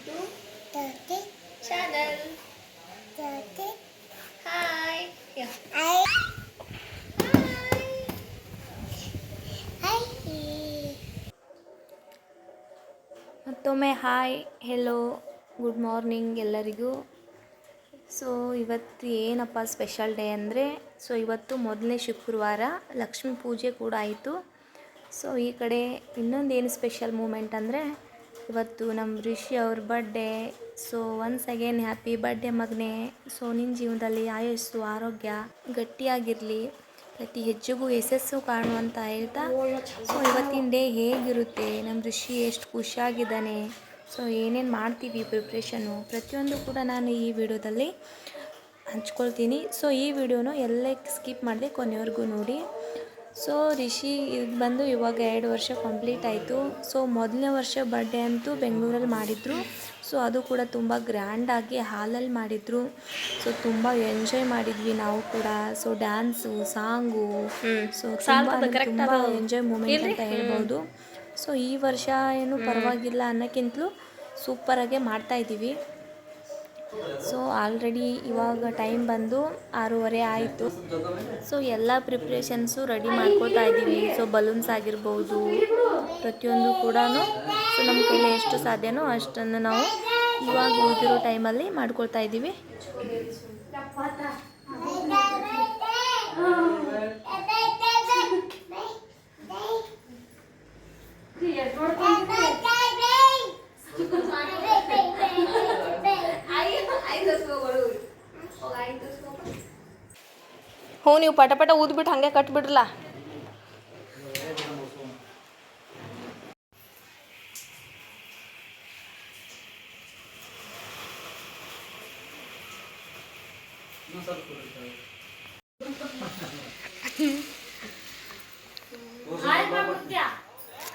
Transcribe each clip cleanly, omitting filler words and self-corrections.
to channel. Hi. Yeah. Hi. ಮತ್ತೊಮ್ಮೆ hi, hello, good morning ಎಲ್ಲರಿಗೂ. So ಇವತ್ತು ಏನಪ್ಪ ಸ್ಪೆಷಲ್ ಡೇ ಅಂದರೆ, ಸೊ ಇವತ್ತು ಮೊದಲನೇ ಶುಕ್ರವಾರ, ಲಕ್ಷ್ಮೀ ಪೂಜೆ ಕೂಡ ಆಯಿತು. ಸೊ ಈ ಕಡೆ ಇನ್ನೊಂದು ಏನು ಸ್ಪೆಷಲ್ ಮೂಮೆಂಟ್ ಅಂದರೆ, ಇವತ್ತು ನಮ್ಮ ರಿಷಿ ಅವ್ರ birthday. So once again happy birthday ಮಗನೇ. ಸೊ ನಿನ್ನ ಜೀವನದಲ್ಲಿ ಆಯಸ್ಸು ಆರೋಗ್ಯ ಗಟ್ಟಿಯಾಗಿರಲಿ, ಪ್ರತಿ ಹೆಜ್ಜೆಗೂ ಯಶಸ್ಸು ಕಾಣು ಅಂತ ಹೇಳ್ತಾ, ಸೊ ಇವತ್ತಿನ ಡೇ ಹೇಗಿರುತ್ತೆ, ನಮ್ಮ ಋಷಿ ಎಷ್ಟು ಖುಷಿಯಾಗಿದ್ದಾನೆ, ಸೊ ಏನೇನು ಮಾಡ್ತೀವಿ ಪ್ರಿಪ್ರೇಷನು, ಪ್ರತಿಯೊಂದು ಕೂಡ ನಾನು ಈ ವಿಡಿಯೋದಲ್ಲಿ ಹಂಚ್ಕೊಳ್ತೀನಿ. ಸೊ ಈ ವಿಡಿಯೋನು ಎಲ್ಲ ಸ್ಕಿಪ್ ಮಾಡದೆ ಕೊನೆವರೆಗೂ ನೋಡಿ. ಸೊ ರಿಷಿ ಇದು ಬಂದು ಇವಾಗ 2 ವರ್ಷ ಕಂಪ್ಲೀಟ್ ಆಯಿತು. ಸೊ ಮೊದಲನೇ ವರ್ಷ ಬರ್ಡೇ ಅಂತೂ ಬೆಂಗಳೂರಲ್ಲಿ ಮಾಡಿದರು. ಸೊ ಅದು ಕೂಡ ತುಂಬ ಗ್ರ್ಯಾಂಡಾಗಿ ಹಾಲಲ್ಲಿ ಮಾಡಿದರು. ಸೊ ತುಂಬ ಎಂಜಾಯ್ ಮಾಡಿದ್ವಿ ನಾವು ಕೂಡ. ಸೊ ಡ್ಯಾನ್ಸು, ಸಾಂಗು, ಸೊ ತುಂಬ ಎಂಜಾಯ್ ಮೂಮೆಂಟ್ ಅಂತ ಹೇಳ್ಬೋದು. ಸೊ ಈ ವರ್ಷ ಏನು ಪರವಾಗಿಲ್ಲ ಅನ್ನೋಕ್ಕಿಂತಲೂ ಸೂಪರಾಗೆ ಮಾಡ್ತಾಯಿದ್ದೀವಿ. ಸೊ ಆಲ್ರೆಡಿ ಇವಾಗ ಟೈಮ್ ಬಂದು 6:30 ಆಯಿತು. ಸೊ ಎಲ್ಲ ಪ್ರಿಪ್ರೇಷನ್ಸು ರೆಡಿ ಮಾಡ್ಕೊಳ್ತಾ ಇದ್ದೀವಿ. ಸೊ ಬಲೂನ್ಸ್ ಆಗಿರ್ಬೋದು, ಪ್ರತಿಯೊಂದು ಕೂಡ ಸೊ ನಮ್ಮ ಕೈಲಿ ಎಷ್ಟು ಸಾಧ್ಯನೋ ಅಷ್ಟನ್ನು ನಾವು ಇವಾಗ ಉಳಿದಿರೋ ಟೈಮಲ್ಲಿ ಮಾಡ್ಕೊಳ್ತಾ ಇದ್ದೀವಿ. ಹ್ಞೂ, ನೀವು ಪಟ ಪಟ ಊದ್ಬಿಟ್ಟು ಹಾಗೆ ಕಟ್ಬಿಡ್ರಲ್ಲ.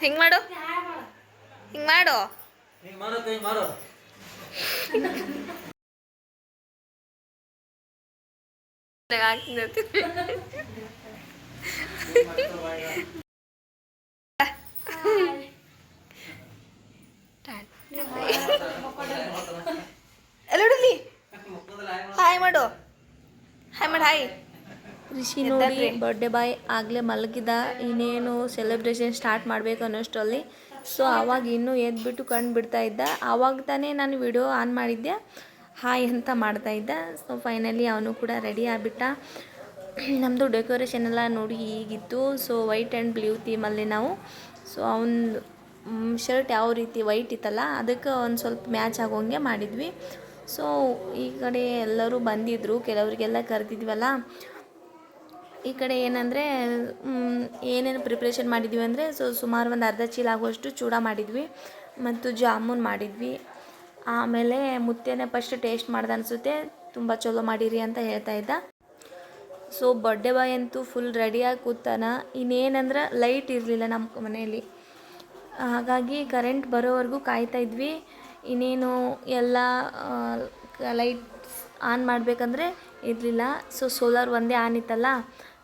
ಹಿಂಗೆ ಮಾಡು, ಹಿಂಗೆ ಮಾಡು. ಹಾಯ್ ಮಾಡು, ಹಾಯ್ ಮಾಡು, ಹಾಯ್. ರಿಷಿ ನೋಡಿ ಬರ್ಡೇ ಬಾಯ್ ಆಗಲೇ ಮಲಗಿದ, ಇನ್ನೇನು ಸೆಲೆಬ್ರೇಷನ್ ಸ್ಟಾರ್ಟ್ ಮಾಡಬೇಕು ಅನ್ನೋಷ್ಟರಲ್ಲಿ. ಸೊ ಆವಾಗ ಇನ್ನೂ ಎದ್ಬಿಟ್ಟು ಕಣ್ಣು ಬಿಡ್ತಾ ಇದ್ದ. ಆವಾಗ ತಾನೇ ನಾನು ವಿಡಿಯೋ ಆನ್ ಮಾಡಿದ್ದೆ, ಹಾಯ್ ಅಂತ ಮಾಡ್ತಾಯಿದ್ದ. ಸೊ ಫೈನಲಿ ಅವನು ಕೂಡ ರೆಡಿ ಆಗಿಬಿಟ್ಟ. ನಮ್ಮದು ಡೆಕೋರೇಷನ್ ಎಲ್ಲ ನೋಡಿ ಹೀಗಿತ್ತು. ಸೊ ವೈಟ್ ಆ್ಯಂಡ್ ಬ್ಲೂ ಥೀಮಲ್ಲಿ ನಾವು, ಸೊ ಅವನು ಶರ್ಟ್ ಯಾವ ರೀತಿ ವೈಟ್ ಇತ್ತಲ್ಲ, ಅದಕ್ಕೆ ಒಂದು ಸ್ವಲ್ಪ ಮ್ಯಾಚ್ ಆಗೋಂಗೆ ಮಾಡಿದ್ವಿ. ಸೊ ಈ ಕಡೆ ಎಲ್ಲರೂ ಬಂದಿದ್ದರು, ಕೆಲವರಿಗೆಲ್ಲ ಕರೆದಿದ್ವಲ್ಲ. ಈ ಕಡೆ ಏನಂದರೆ ಏನೇನು ಪ್ರಿಪ್ರೇಷನ್ ಮಾಡಿದ್ವಿ ಅಂದರೆ, ಸೊ ಸುಮಾರು ಒಂದು ಅರ್ಧ ಚೀಲ ಆಗುವಷ್ಟು ಚೂಡ ಮಾಡಿದ್ವಿ ಮತ್ತು ಜಾಮೂನ್ ಮಾಡಿದ್ವಿ. ಆಮೇಲೆ ಮುತ್ತೆನೇ ಫಸ್ಟ್ ಟೇಸ್ಟ್ ಮಾಡ್ದೆ ಅನಿಸುತ್ತೆ, ತುಂಬ ಚಲೋ ಮಾಡಿರಿ ಅಂತ ಹೇಳ್ತಾ ಇದ್ದ. ಸೊ ಬರ್ಡೇ ಬಾಯ್ ಅಂತೂ ಫುಲ್ ರೆಡಿಯಾಗಿ ಕೂತಾನ. ಇನ್ನೇನಂದ್ರೆ ಲೈಟ್ ಇರಲಿಲ್ಲ ನಮ್ಮ ಮನೆಯಲ್ಲಿ, ಹಾಗಾಗಿ ಕರೆಂಟ್ ಬರೋವರೆಗೂ ಕಾಯ್ತಾ ಇದ್ವಿ. ಇನ್ನೇನು ಎಲ್ಲ ಲೈಟ್ಸ್ ಆನ್ ಮಾಡಬೇಕಂದ್ರೆ ಇರಲಿಲ್ಲ. ಸೊ ಸೋಲಾರ್ ಒಂದೇ ಆನ್ ಇತ್ತಲ್ಲ,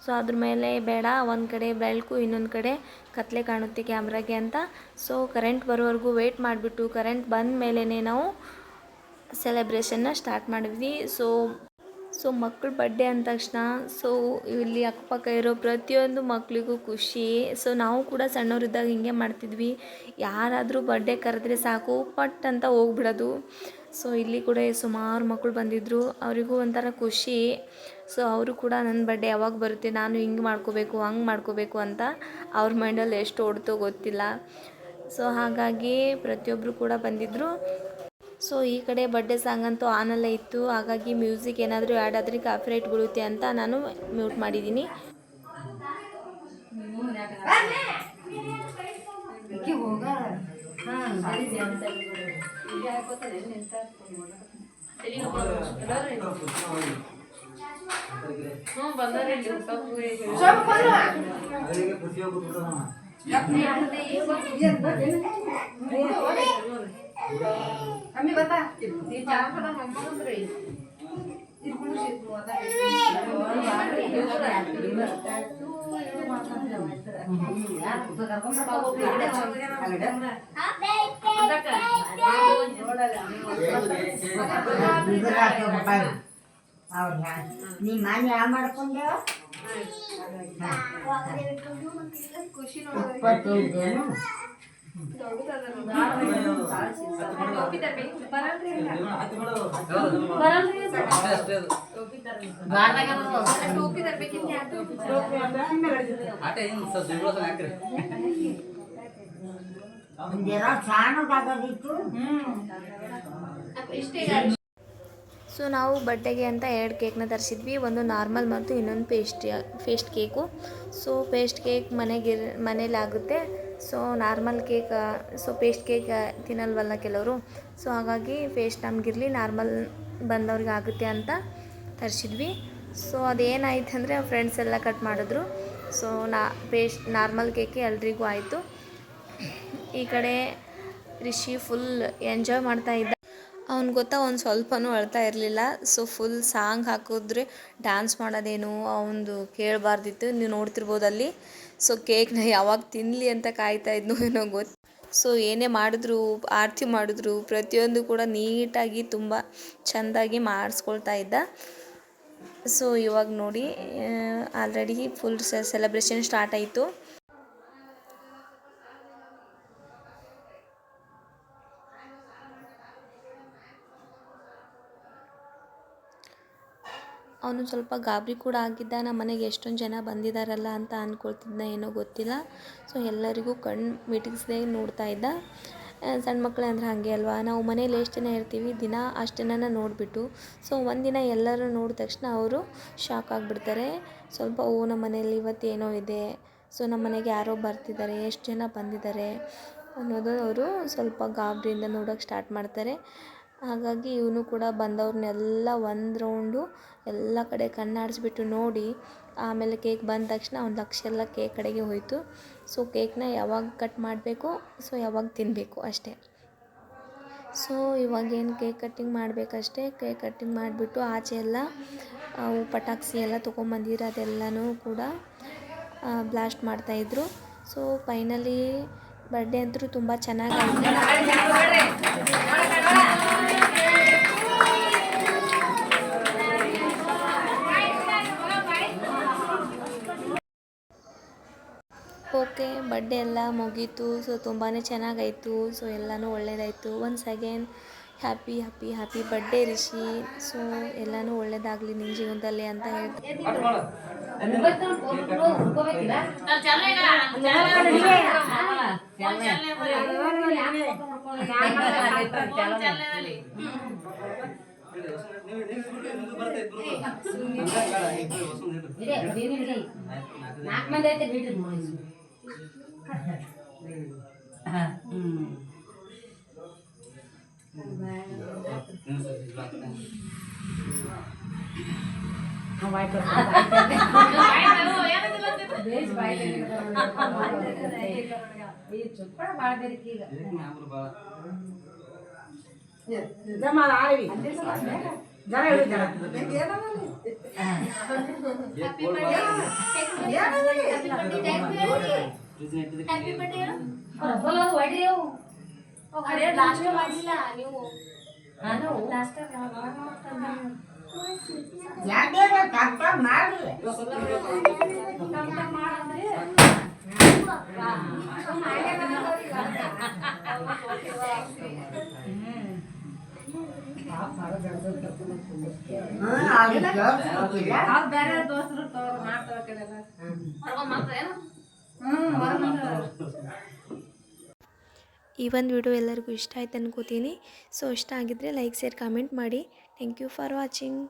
ಸೊ ಅದ್ರ ಮೇಲೆ ಬೇಡ, ಒಂದು ಕಡೆ ಬೆಳಕು ಇನ್ನೊಂದು ಕಡೆ ಕತ್ಲೆ ಕಾಣುತ್ತೆ ಕ್ಯಾಮ್ರಾಗೆ ಅಂತ. ಸೊ ಕರೆಂಟ್ ಬರೋವರೆಗೂ ವೆಯ್ಟ್ ಮಾಡಿಬಿಟ್ಟು ಕರೆಂಟ್ ಬಂದ ಮೇಲೇ ನಾವು ಸೆಲೆಬ್ರೇಷನ್ನ ಸ್ಟಾರ್ಟ್ ಮಾಡಿದ್ವಿ. ಸೊ ಮಕ್ಕಳ ಬರ್ಡೇ ಅಂದ ತಕ್ಷಣ ಸೊ ಇಲ್ಲಿ ಅಕ್ಕಪಕ್ಕ ಇರೋ ಪ್ರತಿಯೊಂದು ಮಕ್ಕಳಿಗೂ ಖುಷಿ. ಸೊ ನಾವು ಕೂಡ ಸಣ್ಣವರಿದ್ದಾಗ ಹಿಂಗೆ ಮಾಡ್ತಿದ್ವಿ, ಯಾರಾದರೂ ಬರ್ಡೇ ಕರೆದ್ರೆ ಸಾಕು ಪಟ್ ಅಂತ ಹೋಗ್ಬಿಡೋದು. ಸೊ ಇಲ್ಲಿ ಕೂಡ ಸುಮಾರು ಮಕ್ಕಳು ಬಂದಿದ್ದರು, ಅವರಿಗೂ ಒಂಥರ ಖುಷಿ. ಸೊ ಅವರು ಕೂಡ ನನ್ನ ಬರ್ಡೇ ಯಾವಾಗ ಬರುತ್ತೆ, ನಾನು ಹಿಂಗೆ ಮಾಡ್ಕೋಬೇಕು ಹಂಗೆ ಮಾಡ್ಕೋಬೇಕು ಅಂತ ಅವ್ರ ಮೈಂಡಲ್ಲಿ ಎಷ್ಟು ಓಡ್ತೋ ಗೊತ್ತಿಲ್ಲ. ಸೊ ಹಾಗಾಗಿ ಪ್ರತಿಯೊಬ್ಬರು ಕೂಡ ಬಂದಿದ್ದರು. ಸೊ ಈ ಕಡೆ ಬರ್ಡೇ ಸಾಂಗ್ ಅಂತೂ ಆನಲ್ಲೇ ಇತ್ತು, ಹಾಗಾಗಿ ಮ್ಯೂಸಿಕ್ ಏನಾದರೂ ಆ್ಯಡ್ ಆದರೆ ಕಾಪಿರೈಟ್ ಬೀಳುತ್ತೆ ಅಂತ ನಾನು ಮ್ಯೂಟ್ ಮಾಡಿದ್ದೀನಿ. Kami bata, di jalan pada ngomong sendiri. Ibu sih buat apa? ನೀ ಮನೆ ಯಾವ ಮಾಡ್ಕೊಂಡೇವ ಇಪ್ಪತ್ತೈದೇನು ಒಂದೇನೋ ಸಾಣಗಾಗಿತ್ತು. ಸೊ ನಾವು ಬಡ್ಡೆಗೆ ಅಂತ 2 ಕೇಕ್ನ ತರಿಸಿದ್ವಿ, ಒಂದು ನಾರ್ಮಲ್ ಮತ್ತು ಇನ್ನೊಂದು paste cake. So paste cake ಮನೇಲಿ ಆಗುತ್ತೆ. So normal cake paste cake ತಿನ್ನಲ್ವಲ್ಲ ಕೆಲವರು. ಸೊ ಹಾಗಾಗಿ ಪೇಸ್ಟ್ ನಮಗಿರಲಿ, ನಾರ್ಮಲ್ ಬಂದವ್ರಿಗೆ ಆಗುತ್ತೆ ಅಂತ ತರಿಸಿದ್ವಿ. ಸೊ ಅದೇನಾಯ್ತು ಅಂದರೆ ಫ್ರೆಂಡ್ಸ್ ಎಲ್ಲ ಕಟ್ ಮಾಡಿದ್ರು. ಸೊ ನಾರ್ಮಲ್ ಕೇಕೆ ಎಲ್ರಿಗೂ ಆಯಿತು. ಈ ಕಡೆ ರಿಷಿ ಫುಲ್ ಎಂಜಾಯ್ ಮಾಡ್ತಾ ಇದ್ದ. ಅವ್ನು ಗೊತ್ತಾ, ಒಂದು ಸ್ವಲ್ಪನೂ ಅಳ್ತಾ ಇರಲಿಲ್ಲ. ಸೊ ಫುಲ್ ಸಾಂಗ್ ಹಾಕಿದ್ರೆ ಡ್ಯಾನ್ಸ್ ಮಾಡೋದೇನು ಅವನದು ಕೇಳಬಾರ್ದಿತ್ತು. ನೀವು ನೋಡ್ತಿರ್ಬೋದು ಅಲ್ಲಿ. ಸೊ ಕೇಕ್ನ ಯಾವಾಗ ತಿನ್ನಲಿ ಅಂತ ಕಾಯ್ತಾ ಇದ್ನೋ ಏನೋ ಗೊತ್ತು. ಸೊ ಏನೇ ಮಾಡಿದ್ರು, ಆರತಿ ಮಾಡಿದ್ರು, ಪ್ರತಿಯೊಂದು ಕೂಡ ನೀಟಾಗಿ ತುಂಬ ಚೆಂದಾಗಿ ಮಾಡಿಸ್ಕೊಳ್ತಾ ಇದ್ದ. ಸೊ ಇವಾಗ ನೋಡಿ ಆಲ್ರೆಡಿ ಫುಲ್ ಸೆಲೆಬ್ರೇಷನ್ ಸ್ಟಾರ್ಟ್ ಆಯಿತು. ಅವನು ಸ್ವಲ್ಪ ಗಾಬರಿ ಕೂಡ ಆಗಿದ್ದ. ನಮ್ಮ ಮನೆಗೆ ಎಷ್ಟೊಂದು ಜನ ಬಂದಿದ್ದಾರಲ್ಲ ಅಂತ ಅಂದ್ಕೊಳ್ತಿದ್ದ, ಏನೋ ಗೊತ್ತಿಲ್ಲ. ಸೊ ಎಲ್ಲರಿಗೂ ಕಣ್ಣು ಮಿಟುಕಿಸ್ದೇ ನೋಡ್ತಾ ಇದ್ದ. ಸಣ್ಣ ಮಕ್ಕಳು ಅಂದರೆ ಹಾಗೆ ಅಲ್ವಾ, ನಾವು ಮನೇಲಿ ಎಷ್ಟು ಜನ ಇರ್ತೀವಿ ದಿನ ಅಷ್ಟು ಜನನ ನೋಡಿಬಿಟ್ಟು ಸೊ ಒಂದಿನ ಎಲ್ಲರೂ ನೋಡಿದ ತಕ್ಷಣ ಅವರು ಶಾಕ್ ಆಗಿಬಿಡ್ತಾರೆ. ಸ್ವಲ್ಪ ನಮ್ಮ ಮನೇಲಿ ಇವತ್ತೇನೋ ಇದೆ, ಸೊ ನಮ್ಮ ಮನೆಗೆ ಯಾರೋ ಬರ್ತಿದ್ದಾರೆ, ಎಷ್ಟು ಜನ ಬಂದಿದ್ದಾರೆ ಅನ್ನೋದು ಅವರು ಸ್ವಲ್ಪ ಗಾಬರಿಯಿಂದ ನೋಡೋಕ್ಕೆ ಸ್ಟಾರ್ಟ್ ಮಾಡ್ತಾರೆ. ಹಾಗಾಗಿ ಇವನು ಕೂಡ ಬಂದವ್ರನ್ನೆಲ್ಲ ಒಂದು ರೌಂಡು ಎಲ್ಲ ಕಡೆ ಕಣ್ಣಾಡಿಸ್ಬಿಟ್ಟು ನೋಡಿ, ಆಮೇಲೆ ಕೇಕ್ ಬಂದ ತಕ್ಷಣ ಅವ್ನ ಲಕ್ಷ್ಯ ಎಲ್ಲ ಕೇಕ್ ಕಡೆಗೆ ಹೋಯಿತು. ಸೊ ಕೇಕ್ನ ಯಾವಾಗ ಕಟ್ ಮಾಡಬೇಕು, ಸೊ ಯಾವಾಗ ತಿನ್ನಬೇಕು ಅಷ್ಟೇ. ಸೊ ಇವಾಗೇನು ಕೇಕ್ ಕಟ್ಟಿಂಗ್ ಮಾಡಬೇಕಷ್ಟೇ. ಕೇಕ್ ಕಟ್ಟಿಂಗ್ ಮಾಡಿಬಿಟ್ಟು ಆಚೆ ಎಲ್ಲ ಪಟಾಕಿ ಎಲ್ಲ ತೊಗೊಂಬಂದಿರೋ ಅದೆಲ್ಲನೂ ಕೂಡ ಬ್ಲಾಸ್ಟ್ ಮಾಡ್ತಾಯಿದ್ರು. ಸೊ ಫೈನಲಿ ಬರ್ಡೇ ಅಂತೂ ತುಂಬ ಚೆನ್ನಾಗಾಯಿತು. ಓಕೆ, ಬರ್ಡೇ ಎಲ್ಲ ಮುಗೀತು. ಸೊ ತುಂಬಾ ಚೆನ್ನಾಗಾಯಿತು. ಸೊ ಎಲ್ಲನೂ ಒಳ್ಳೆಯದಾಯಿತು. Once again happy happy happy birthday Rishi. So ಎಲ್ಲನೂ ಒಳ್ಳೆಯದಾಗಲಿ ನಿನ್ನ ಜೀವನದಲ್ಲಿ ಅಂತ ಹೇಳ್ತೀನಿ. ಈ ಒಂದು ವಿಡಿಯೋ ಎಲ್ಲರಿಗೂ ಇಷ್ಟ ಆಯ್ತು ಅನ್ಕೋತೀನಿ. ಸೊ ಇಷ್ಟ ಆಗಿದ್ದರೆ ಲೈಕ್, ಶೇರ್, ಕಾಮೆಂಟ್ ಮಾಡಿ. Thank you for watching.